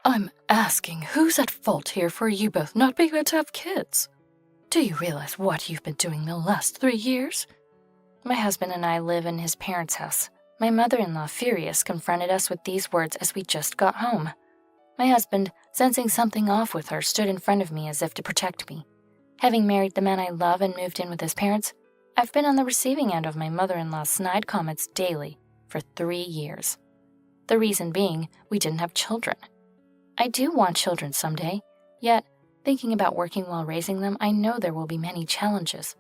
I'm asking who's at fault here for you both not being able to have kids? Do you realize what you've been doing the last 3 years? My husband and I live in his parents' house. My mother-in-law, furious, confronted us with these words as we just got home. My husband, sensing something off with her, stood in front of me as if to protect me. Having married the man I love and moved in with his parents, I've been on the receiving end of my mother-in-law's snide comments daily for 3 years. The reason being, we didn't have children. I do want children someday, yet, thinking about working while raising them, I know there will be many challenges.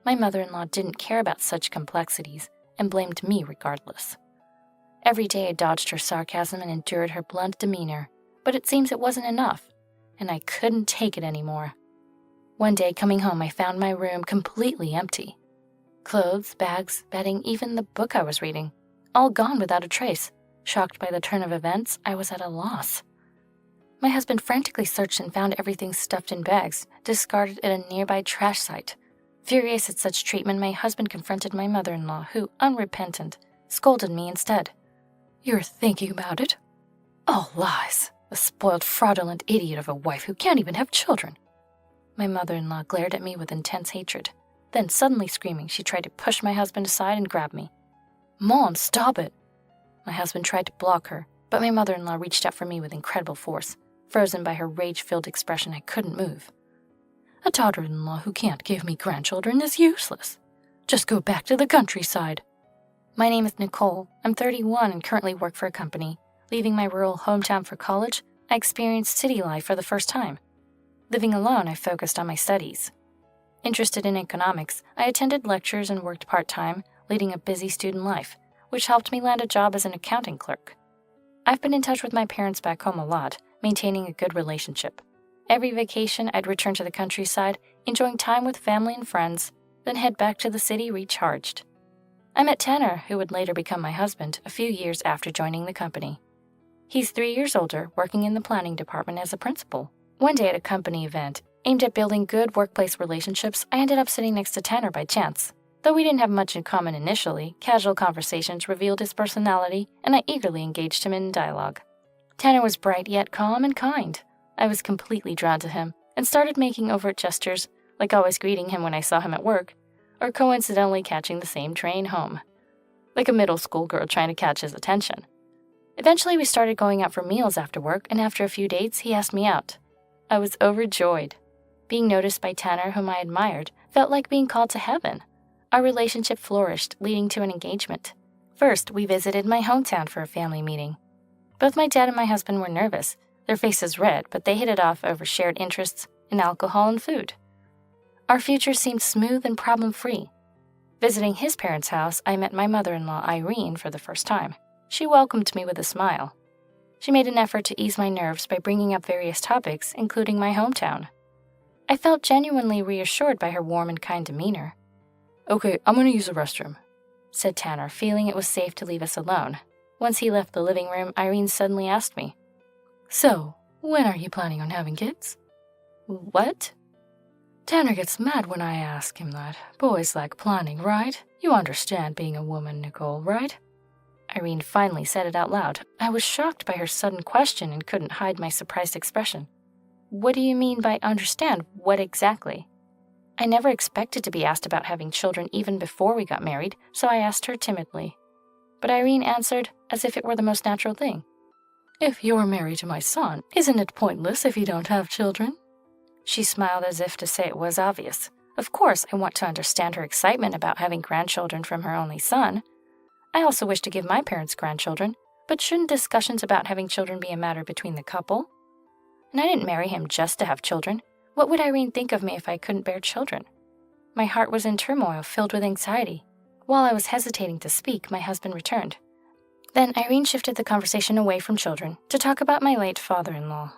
My mother-in-law didn't care about such complexities and blamed me regardless. Every day I dodged her sarcasm and endured her blunt demeanor, but it seems it wasn't enough, and I couldn't take it anymore. One day coming home, I found my room completely empty. Clothes, bags, bedding, even the book I was reading, all gone without a trace. Shocked by the turn of events, I was at a loss. My husband frantically searched and found everything stuffed in bags, discarded at a nearby trash site. Furious at such treatment, my husband confronted my mother-in-law, who, unrepentant, scolded me instead. You're thinking about it? All lies. A spoiled, fraudulent idiot of a wife who can't even have children. My mother-in-law glared at me with intense hatred. Then, suddenly screaming, she tried to push my husband aside and grab me. Mom, stop it. My husband tried to block her, but my mother-in-law reached out for me with incredible force. Frozen by her rage-filled expression, I couldn't move. A daughter-in-law who can't give me grandchildren is useless. Just go back to the countryside. My name is Nicole. I'm 31 and currently work for a company. Leaving my rural hometown for college, I experienced city life for the first time. Living alone, I focused on my studies. Interested in economics, I attended lectures and worked part-time, leading a busy student life, which helped me land a job as an accounting clerk. I've been in touch with my parents back home a lot, maintaining a good relationship. Every vacation, I'd return to the countryside, enjoying time with family and friends, then head back to the city recharged. I met Tanner, who would later become my husband, a few years after joining the company. He's 3 years older, working in the planning department as a principal. One day at a company event, aimed at building good workplace relationships, I ended up sitting next to Tanner by chance. Though we didn't have much in common initially, casual conversations revealed his personality, and I eagerly engaged him in dialogue. Tanner was bright yet calm and kind. I was completely drawn to him and started making overt gestures, like always greeting him when I saw him at work, or coincidentally catching the same train home. Like a middle school girl trying to catch his attention. Eventually we started going out for meals after work, and after a few dates, he asked me out. I was overjoyed. Being noticed by Tanner, whom I admired, felt like being called to heaven. Our relationship flourished, leading to an engagement. First, we visited my hometown for a family meeting. Both my dad and my husband were nervous, their faces red, but they hit it off over shared interests in alcohol and food. Our future seemed smooth and problem-free. Visiting his parents' house, I met my mother-in-law, Irene, for the first time. She welcomed me with a smile. She made an effort to ease my nerves by bringing up various topics, including my hometown. I felt genuinely reassured by her warm and kind demeanor. Okay, I'm gonna use the restroom, said Tanner, feeling it was safe to leave us alone. Once he left the living room, Irene suddenly asked me, So, when are you planning on having kids? What? Tanner gets mad when I ask him that. Boys like planning, right? You understand being a woman, Nicole, right? Irene finally said it out loud. I was shocked by her sudden question and couldn't hide my surprised expression. What do you mean by understand? What exactly? I never expected to be asked about having children even before we got married, so I asked her timidly. But Irene answered as if it were the most natural thing. If you're married to my son, isn't it pointless if you don't have children? She smiled as if to say it was obvious. Of course, I want to understand her excitement about having grandchildren from her only son. I also wish to give my parents grandchildren, but shouldn't discussions about having children be a matter between the couple? And I didn't marry him just to have children. What would Irene think of me if I couldn't bear children? My heart was in turmoil, filled with anxiety. While I was hesitating to speak, my husband returned. Then Irene shifted the conversation away from children to talk about my late father-in-law.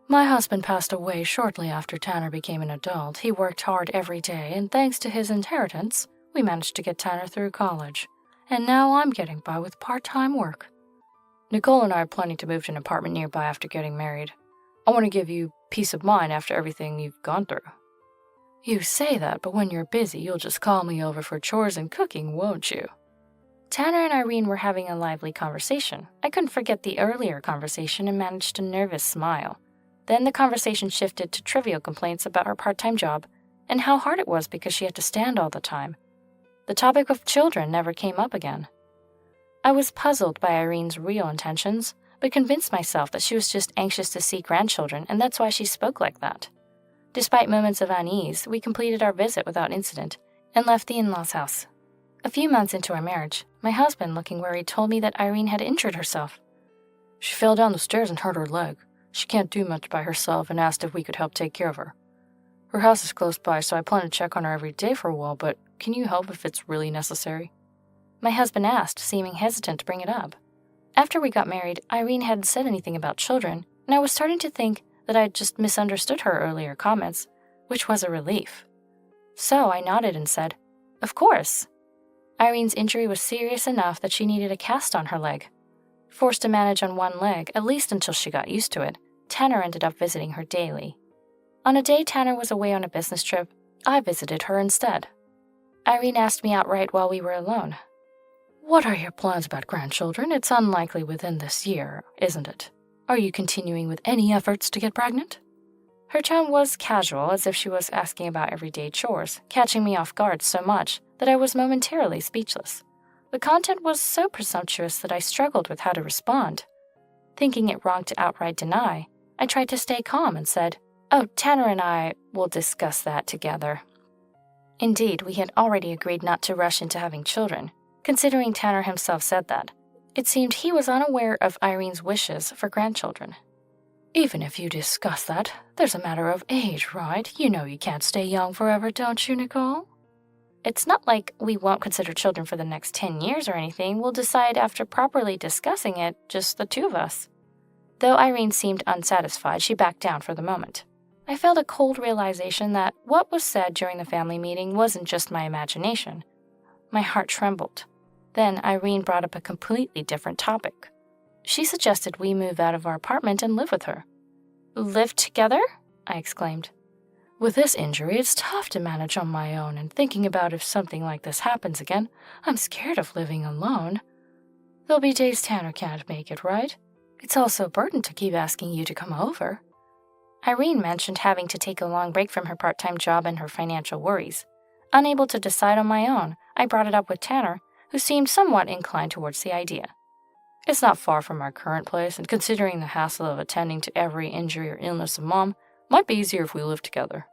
My husband passed away shortly after Tanner became an adult. He worked hard every day, and thanks to his inheritance, we managed to get Tanner through college. And now I'm getting by with part-time work. Nicole and I are planning to move to an apartment nearby after getting married. I want to give you peace of mind after everything you've gone through. You say that, but when you're busy, you'll just call me over for chores and cooking, won't you? Tanner and Irene were having a lively conversation. I couldn't forget the earlier conversation and managed a nervous smile. Then the conversation shifted to trivial complaints about her part-time job and how hard it was because she had to stand all the time. The topic of children never came up again. I was puzzled by Irene's real intentions, but convinced myself that she was just anxious to see grandchildren, and that's why she spoke like that. Despite moments of unease, we completed our visit without incident and left the in-laws' house. A few months into our marriage, my husband, looking worried, told me that Irene had injured herself. She fell down the stairs and hurt her leg. She can't do much by herself and asked if we could help take care of her. Her house is close by, so I plan to check on her every day for a while, but can you help if it's really necessary? My husband asked, seeming hesitant to bring it up. After we got married, Irene hadn't said anything about children, and I was starting to think that I'd just misunderstood her earlier comments, which was a relief. So I nodded and said, "Of course." Irene's injury was serious enough that she needed a cast on her leg. Forced to manage on one leg, at least until she got used to it, Tanner ended up visiting her daily. On a day Tanner was away on a business trip, I visited her instead. Irene asked me outright while we were alone, "What are your plans about grandchildren? It's unlikely within this year, isn't it? Are you continuing with any efforts to get pregnant?" Her tone was casual, as if she was asking about everyday chores, catching me off guard so much that I was momentarily speechless. The content was so presumptuous that I struggled with how to respond. Thinking it wrong to outright deny, I tried to stay calm and said, "Oh, Tanner and I will discuss that together." Indeed, we had already agreed not to rush into having children, considering Tanner himself said that. It seemed he was unaware of Irene's wishes for grandchildren. "Even if you discuss that, there's a matter of age, right? You know you can't stay young forever, don't you, Nicole?" "It's not like we won't consider children for the next 10 years or anything. We'll decide after properly discussing it, just the two of us." Though Irene seemed unsatisfied, she backed down for the moment. I felt a cold realization that what was said during the family meeting wasn't just my imagination. My heart trembled. Then Irene brought up a completely different topic. She suggested we move out of our apartment and live with her. "Live together?" I exclaimed. "With this injury, it's tough to manage on my own, and thinking about if something like this happens again, I'm scared of living alone. There'll be days Tanner can't make it, right? It's also a burden to keep asking you to come over." Irene mentioned having to take a long break from her part-time job and her financial worries. Unable to decide on my own, I brought it up with Tanner, who seemed somewhat inclined towards the idea. "It's not far from our current place, and considering the hassle of attending to every injury or illness of Mom, might be easier if we lived together."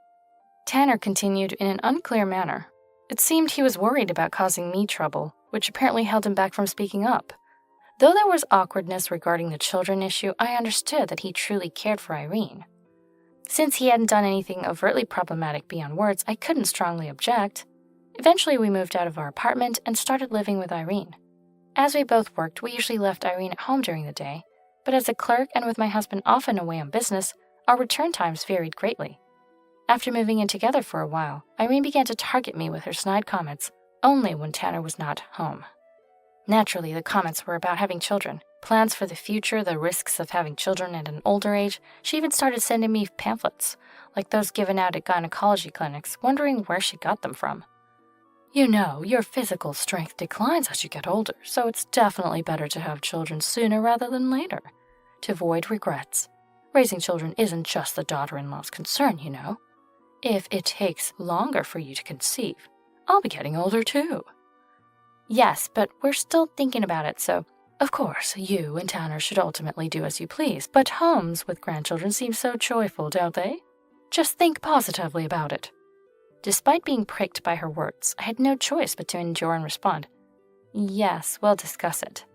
Tanner continued in an unclear manner. It seemed he was worried about causing me trouble, which apparently held him back from speaking up. Though there was awkwardness regarding the children issue, I understood that he truly cared for Irene. Since he hadn't done anything overtly problematic beyond words, I couldn't strongly object. Eventually, we moved out of our apartment and started living with Irene. As we both worked, we usually left Irene at home during the day, but as a clerk and with my husband often away on business, our return times varied greatly. After moving in together for a while, Irene began to target me with her snide comments, only when Tanner was not home. Naturally, the comments were about having children, plans for the future, the risks of having children at an older age. She even started sending me pamphlets, like those given out at gynecology clinics, wondering where she got them from. "You know, your physical strength declines as you get older, so it's definitely better to have children sooner rather than later, to avoid regrets. Raising children isn't just the daughter-in-law's concern, you know. If it takes longer for you to conceive, I'll be getting older too." "Yes, but we're still thinking about it, so..." "Of course, you and Tanner should ultimately do as you please, but homes with grandchildren seem so joyful, don't they? Just think positively about it." Despite being pricked by her words, I had no choice but to endure and respond, "Yes, we'll discuss it."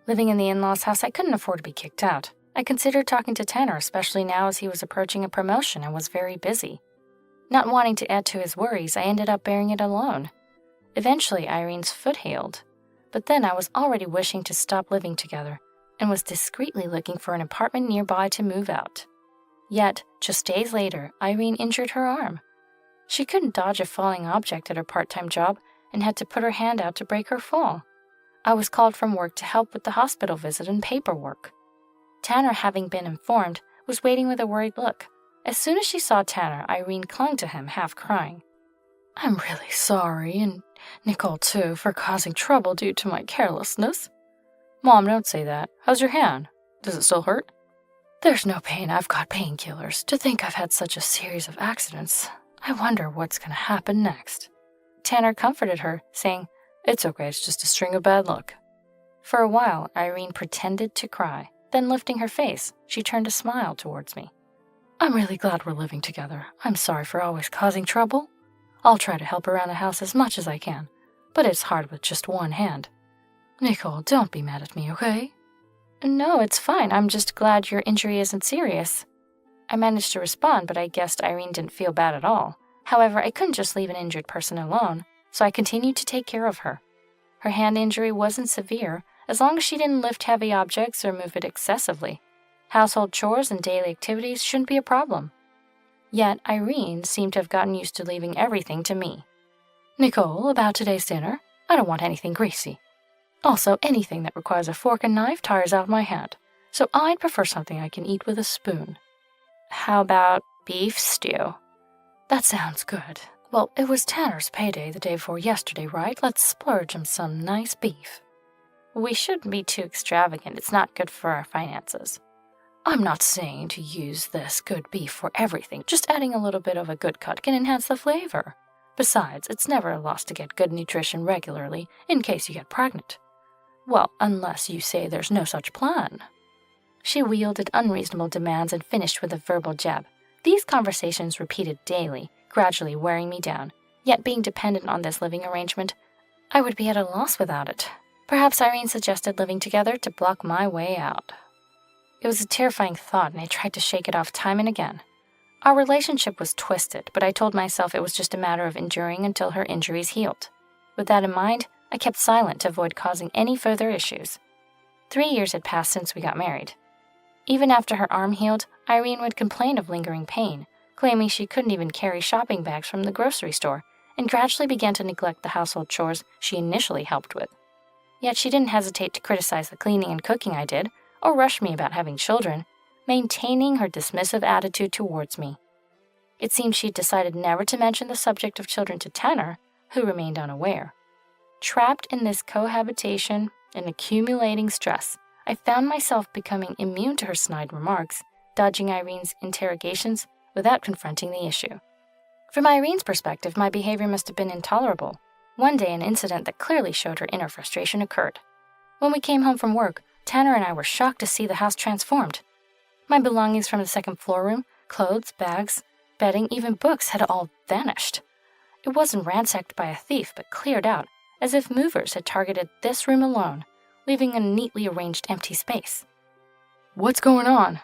Living in the in-laws' house, I couldn't afford to be kicked out. I considered talking to Tanner, especially now as he was approaching a promotion and was very busy. Not wanting to add to his worries, I ended up bearing it alone. Eventually, Irene's foot healed, but then I was already wishing to stop living together and was discreetly looking for an apartment nearby to move out. Yet, just days later, Irene injured her arm. She couldn't dodge a falling object at her part-time job and had to put her hand out to break her fall. I was called from work to help with the hospital visit and paperwork. Tanner, having been informed, was waiting with a worried look. As soon as she saw Tanner, Irene clung to him, half crying. "I'm really sorry, and Nicole, too, for causing trouble due to my carelessness. Mom, don't say that. How's your hand? Does it still hurt? There's no pain. I've got painkillers. To think I've had such a series of accidents. I wonder what's going to happen next. Tanner comforted her, saying, It's okay, it's just a string of bad luck. For a while, Irene pretended to cry. Then lifting her face, she turned a smile towards me. I'm really glad we're living together. I'm sorry for always causing trouble. I'll try to help around the house as much as I can, but it's hard with just one hand. Nicole, don't be mad at me, okay? No, it's fine. I'm just glad your injury isn't serious. I managed to respond, but I guessed Irene didn't feel bad at all. However, I couldn't just leave an injured person alone, so I continued to take care of her. Her hand injury wasn't severe, as long as she didn't lift heavy objects or move it excessively. Household chores and daily activities shouldn't be a problem. Yet Irene seemed to have gotten used to leaving everything to me. Nicole, about today's dinner, I don't want anything greasy. Also, anything that requires a fork and knife tires out my hand, so I'd prefer something I can eat with a spoon. How about beef stew? That sounds good. Well, it was Tanner's payday the day before yesterday, right? Let's splurge him some nice beef. We shouldn't be too extravagant. It's not good for our finances. I'm not saying to use this good beef for everything. Just adding a little bit of a good cut can enhance the flavor. Besides, it's never a loss to get good nutrition regularly in case you get pregnant. Well, unless you say there's no such plan. She wielded unreasonable demands and finished with a verbal jab. These conversations repeated daily, gradually wearing me down. Yet being dependent on this living arrangement, I would be at a loss without it. Perhaps Irene suggested living together to block my way out. It was a terrifying thought, and I tried to shake it off time and again. Our relationship was twisted, but I told myself it was just a matter of enduring until her injuries healed. With that in mind, I kept silent to avoid causing any further issues. 3 years had passed since we got married. Even after her arm healed, Irene would complain of lingering pain, claiming she couldn't even carry shopping bags from the grocery store, and gradually began to neglect the household chores she initially helped with. Yet she didn't hesitate to criticize the cleaning and cooking I did, or rush me about having children, maintaining her dismissive attitude towards me. It seemed she'd decided never to mention the subject of children to Tanner, who remained unaware. Trapped in this cohabitation and accumulating stress, I found myself becoming immune to her snide remarks, dodging Irene's interrogations without confronting the issue. From Irene's perspective, my behavior must have been intolerable. One day, an incident that clearly showed her inner frustration occurred. When we came home from work, Tanner and I were shocked to see the house transformed. My belongings from the second floor room, clothes, bags, bedding, even books had all vanished. It wasn't ransacked by a thief, but cleared out, as if movers had targeted this room alone, leaving a neatly arranged empty space. What's going on?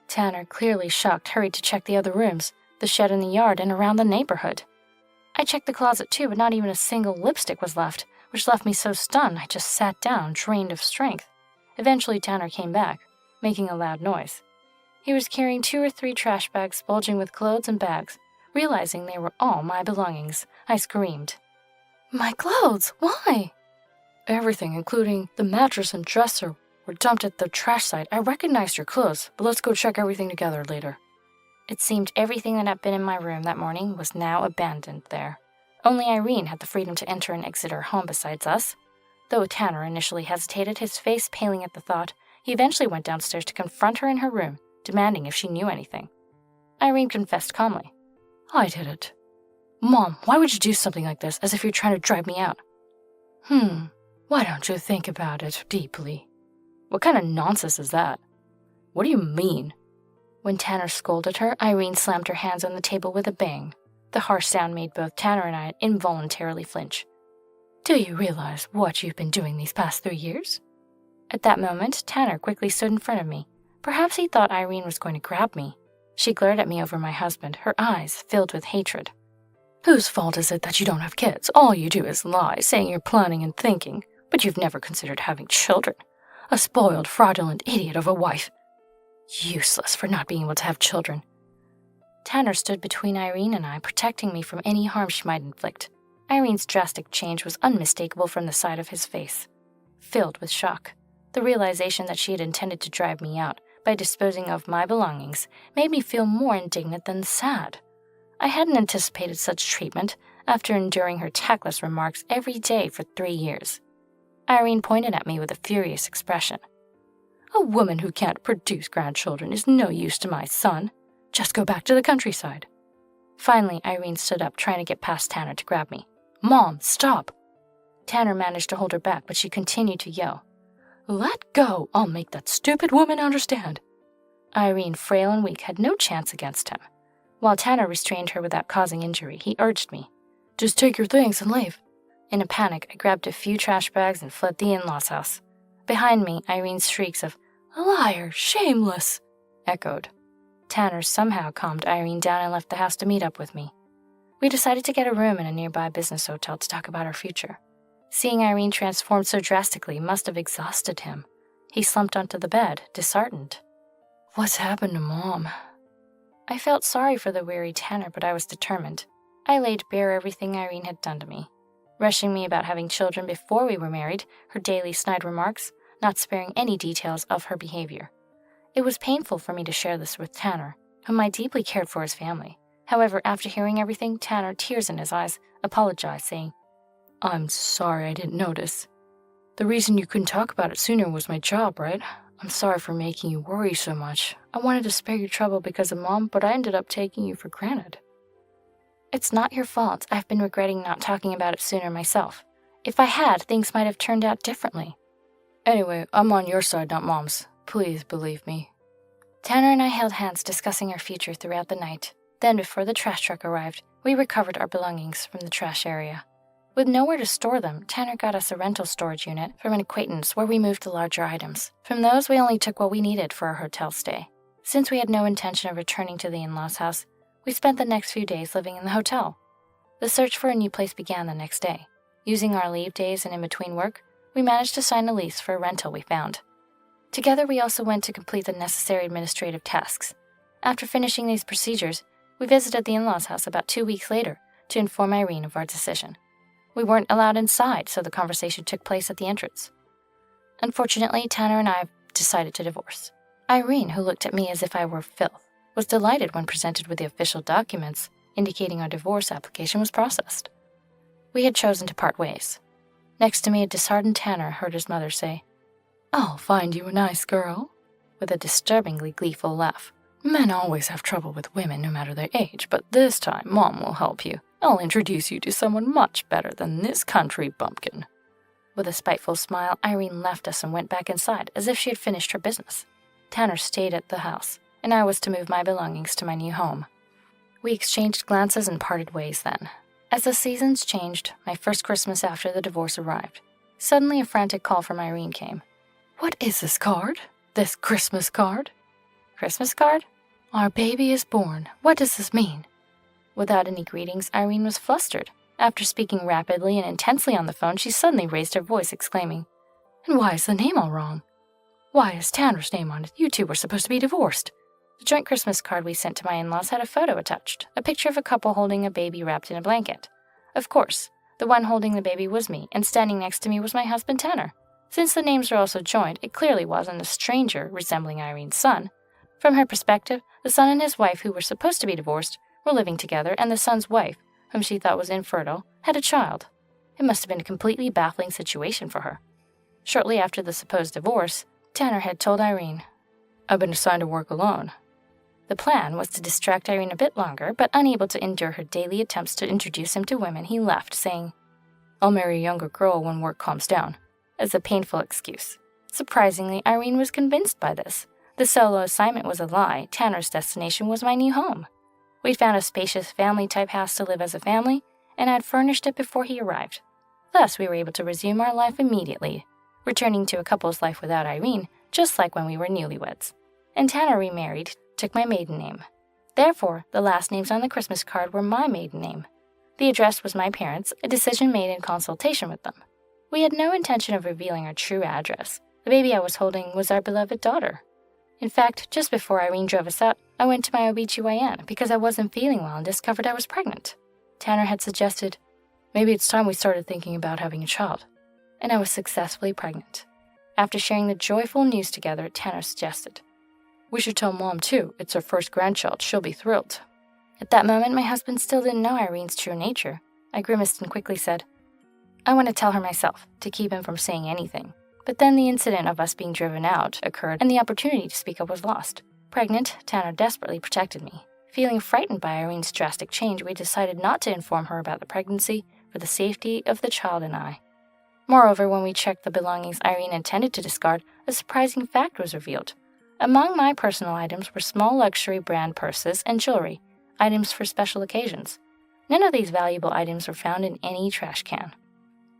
Tanner, clearly shocked, hurried to check the other rooms, the shed in the yard, and around the neighborhood. I checked the closet too, but not even a single lipstick was left, which left me so stunned I just sat down, drained of strength. Eventually, Tanner came back, making a loud noise. He was carrying 2 or 3 trash bags bulging with clothes and bags. Realizing they were all my belongings, I screamed. My clothes? Why? Everything, including the mattress and dresser, were dumped at the trash site. I recognized your clothes, but let's go check everything together later. It seemed everything that had been in my room that morning was now abandoned there. Only Irene had the freedom to enter and exit her home besides us. Though Tanner initially hesitated, his face paling at the thought, he eventually went downstairs to confront her in her room, demanding if she knew anything. Irene confessed calmly. I did it. Mom, why would you do something like this, as if you're trying to drive me out? Why don't you think about it deeply? What kind of nonsense is that? What do you mean? When Tanner scolded her, Irene slammed her hands on the table with a bang. The harsh sound made both Tanner and I involuntarily flinch. Do you realize what you've been doing these past 3 years? At that moment, Tanner quickly stood in front of me. Perhaps he thought Irene was going to grab me. She glared at me over my husband, her eyes filled with hatred. Whose fault is it that you don't have kids? All you do is lie, saying you're planning and thinking, but you've never considered having children. A spoiled, fraudulent idiot of a wife. Useless for not being able to have children. Tanner stood between Irene and I, protecting me from any harm she might inflict. Irene's drastic change was unmistakable from the side of his face. Filled with shock, the realization that she had intended to drive me out by disposing of my belongings made me feel more indignant than sad. I hadn't anticipated such treatment, after enduring her tactless remarks every day for 3 years. Irene pointed at me with a furious expression. "A woman who can't produce grandchildren is no use to my son. Just go back to the countryside." Finally, Irene stood up, trying to get past Tanner to grab me. "Mom, stop!" Tanner managed to hold her back, but she continued to yell. "Let go! I'll make that stupid woman understand." Irene, frail and weak, had no chance against him. While Tanner restrained her without causing injury, he urged me, "Just take your things and leave." In a panic, I grabbed a few trash bags and fled the in-laws' house. Behind me, Irene's shrieks of, "Liar! Shameless!" echoed. Tanner somehow calmed Irene down and left the house to meet up with me. We decided to get a room in a nearby business hotel to talk about our future. Seeing Irene transformed so drastically must have exhausted him. He slumped onto the bed, disheartened. "What's happened to Mom?" I felt sorry for the weary Tanner, but I was determined. I laid bare everything Irene had done to me, rushing me about having children before we were married, her daily snide remarks, not sparing any details of her behavior. It was painful for me to share this with Tanner, whom I deeply cared for his family. However, after hearing everything, Tanner, tears in his eyes, apologized, saying, "I'm sorry I didn't notice. The reason you couldn't talk about it sooner was my job, right? I'm sorry for making you worry so much. I wanted to spare you trouble because of Mom, but I ended up taking you for granted." "It's not your fault. I've been regretting not talking about it sooner myself. If I had, things might have turned out differently." "Anyway, I'm on your side, not Mom's. Please believe me." Tanner and I held hands discussing our future throughout the night. Then, before the trash truck arrived, we recovered our belongings from the trash area. With nowhere to store them, Tanner got us a rental storage unit from an acquaintance where we moved the larger items. From those, we only took what we needed for our hotel stay. Since we had no intention of returning to the in-laws' house, we spent the next few days living in the hotel. The search for a new place began the next day. Using our leave days and in between work, we managed to sign a lease for a rental we found. Together, we also went to complete the necessary administrative tasks. After finishing these procedures, we visited the in-laws' house about 2 weeks later to inform Irene of our decision. We weren't allowed inside, so the conversation took place at the entrance. Unfortunately, Tanner and I decided to divorce. Irene, who looked at me as if I were filth, was delighted when presented with the official documents indicating our divorce application was processed. We had chosen to part ways. Next to me, a disheartened Tanner heard his mother say, "I'll find you a nice girl," with a disturbingly gleeful laugh. "Men always have trouble with women no matter their age, but this time Mom will help you. I'll introduce you to someone much better than this country bumpkin." With a spiteful smile, Irene left us and went back inside as if she had finished her business. Tanner stayed at the house, and I was to move my belongings to my new home. We exchanged glances and parted ways then. As the seasons changed, my first Christmas after the divorce arrived. Suddenly a frantic call from Irene came. "What is this card? This Christmas card?" "Christmas card?" "Our baby is born. What does this mean?" Without any greetings, Irene was flustered. After speaking rapidly and intensely on the phone, she suddenly raised her voice, exclaiming, "And why is the name all wrong? Why is Tanner's name on it? You two were supposed to be divorced." The joint Christmas card we sent to my in-laws had a photo attached, a picture of a couple holding a baby wrapped in a blanket. Of course, the one holding the baby was me, and standing next to me was my husband Tanner. Since the names were also joined, it clearly wasn't a stranger resembling Irene's son. From her perspective, the son and his wife, who were supposed to be divorced, were living together, and the son's wife, whom she thought was infertile, had a child. It must have been a completely baffling situation for her. Shortly after the supposed divorce, Tanner had told Irene, "I've been assigned to work alone." The plan was to distract Irene a bit longer, but unable to endure her daily attempts to introduce him to women, he left, saying, "I'll marry a younger girl when work calms down," as a painful excuse. Surprisingly, Irene was convinced by this. The solo assignment was a lie. Tanner's destination was my new home. We'd found a spacious family-type house to live as a family, and I'd furnished it before he arrived. Thus, we were able to resume our life immediately, returning to a couple's life without Irene, just like when we were newlyweds. And Tanner remarried, took my maiden name. Therefore, the last names on the Christmas card were my maiden name. The address was my parents', a decision made in consultation with them. We had no intention of revealing our true address. The baby I was holding was our beloved daughter. In fact, just before Irene drove us out, I went to my OB/GYN because I wasn't feeling well and discovered I was pregnant. Tanner had suggested, "Maybe it's time we started thinking about having a child." And I was successfully pregnant. After sharing the joyful news together, Tanner suggested, "We should tell Mom too. It's her first grandchild. She'll be thrilled." At that moment, my husband still didn't know Irene's true nature. I grimaced and quickly said, "I want to tell her myself, to keep him from saying anything." But then the incident of us being driven out occurred, and the opportunity to speak up was lost. Pregnant, Tanner desperately protected me. Feeling frightened by Irene's drastic change, we decided not to inform her about the pregnancy for the safety of the child and I. Moreover, when we checked the belongings Irene intended to discard, a surprising fact was revealed. Among my personal items were small luxury brand purses and jewelry, items for special occasions. None of these valuable items were found in any trash can.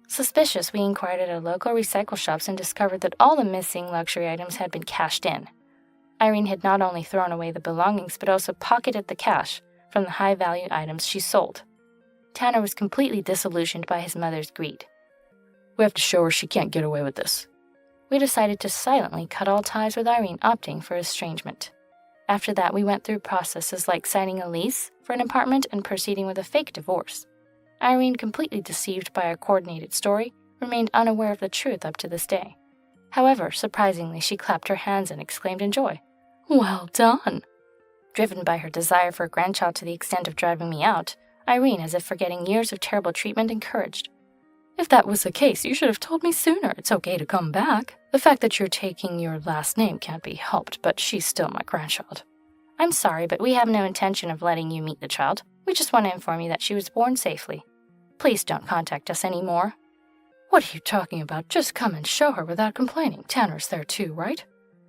Suspicious, we inquired at our local recycle shops and discovered that all the missing luxury items had been cashed in. Irene had not only thrown away the belongings, but also pocketed the cash from the high-value items she sold. Tanner was completely disillusioned by his mother's greed. We have to show her she can't get away with this. We decided to silently cut all ties with Irene, opting for estrangement. After that, we went through processes like signing a lease for an apartment and proceeding with a fake divorce. Irene, completely deceived by our coordinated story, remained unaware of the truth up to this day. However, surprisingly, she clapped her hands and exclaimed in joy, "Well done!" Driven by her desire for a grandchild to the extent of driving me out, Irene, as if forgetting years of terrible treatment, encouraged, "If that was the case, you should have told me sooner. It's okay to come back. The fact that you're taking your last name can't be helped, but she's still my grandchild." "I'm sorry, but we have no intention of letting you meet the child. We just want to inform you that she was born safely. Please don't contact us anymore." "What are you talking about? Just come and show her without complaining. Tanner's there too, right?"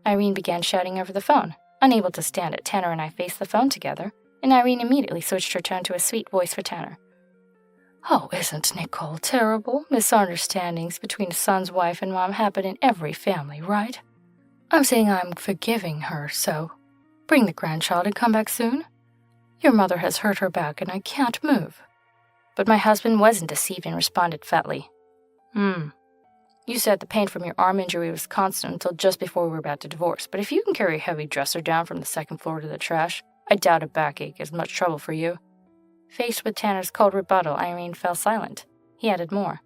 Irene began shouting over the phone. Unable to stand it, Tanner and I faced the phone together, and Irene immediately switched her tone to a sweet voice for Tanner. "Oh, isn't Nicole terrible? Misunderstandings between a son's wife and mom happen in every family, right? I'm saying I'm forgiving her, so bring the grandchild and come back soon. Your mother has hurt her back and I can't move." But my husband wasn't deceived and responded fatly. You said the pain from your arm injury was constant until just before we were about to divorce, but if you can carry a heavy dresser down from the second floor to the trash, I doubt a backache is much trouble for you." Faced with Tanner's cold rebuttal, Irene fell silent. He added more.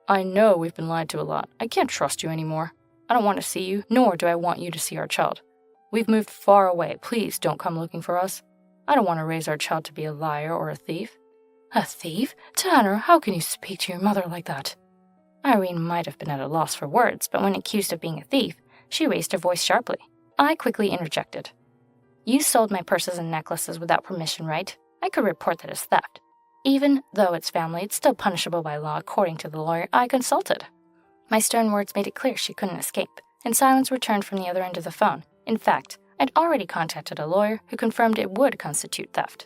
"I know we've been lied to a lot. I can't trust you anymore. I don't want to see you, nor do I want you to see our child. We've moved far away. Please don't come looking for us. I don't want to raise our child to be a liar or a thief." "A thief? Tanner, how can you speak to your mother like that?" Irene might have been at a loss for words, but when accused of being a thief, she raised her voice sharply. I quickly interjected. "You sold my purses and necklaces without permission, right? I could report that as theft. Even though it's family, it's still punishable by law according to the lawyer I consulted." My stern words made it clear she couldn't escape, and silence returned from the other end of the phone. In fact, I'd already contacted a lawyer who confirmed it would constitute theft.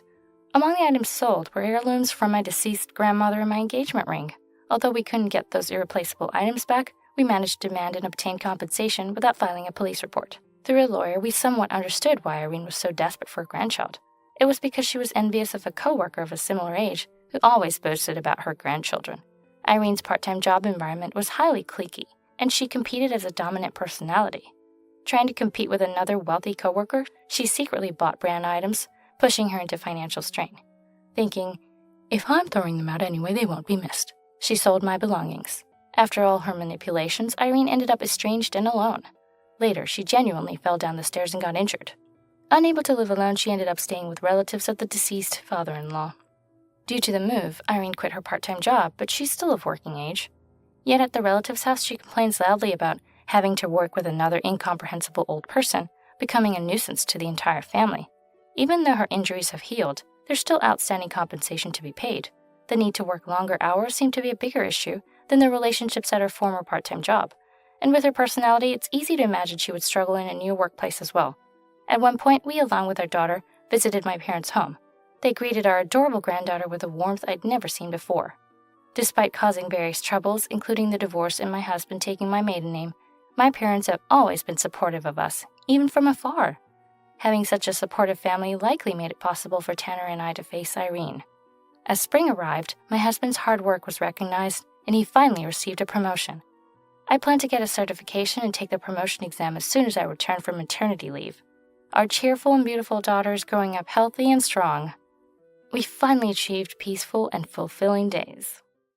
Among the items sold were heirlooms from my deceased grandmother and my engagement ring. Although we couldn't get those irreplaceable items back, we managed to demand and obtain compensation without filing a police report. Through a lawyer, we somewhat understood why Irene was so desperate for a grandchild. It was because she was envious of a coworker of a similar age who always boasted about her grandchildren. Irene's part-time job environment was highly cliquey, and she competed as a dominant personality. Trying to compete with another wealthy coworker, she secretly bought brand items, pushing her into financial strain. Thinking, "If I'm throwing them out anyway, they won't be missed," she sold my belongings. After all her manipulations, Irene ended up estranged and alone. Later, she genuinely fell down the stairs and got injured. Unable to live alone, she ended up staying with relatives of the deceased father-in-law. Due to the move, Irene quit her part-time job, but she's still of working age. Yet at the relative's house, she complains loudly about having to work with another incomprehensible old person, becoming a nuisance to the entire family. Even though her injuries have healed, there's still outstanding compensation to be paid. The need to work longer hours seemed to be a bigger issue than the relationships at her former part-time job. And with her personality, it's easy to imagine she would struggle in a new workplace as well. At one point, we, along with our daughter, visited my parents' home. They greeted our adorable granddaughter with a warmth I'd never seen before. Despite causing various troubles, including the divorce and my husband taking my maiden name, my parents have always been supportive of us, even from afar. Having such a supportive family likely made it possible for Tanner and I to face Irene. As spring arrived, my husband's hard work was recognized, and he finally received a promotion. I plan to get a certification and take the promotion exam as soon as I return from maternity leave. Our cheerful and beautiful daughter is growing up healthy and strong. We finally achieved peaceful and fulfilling days.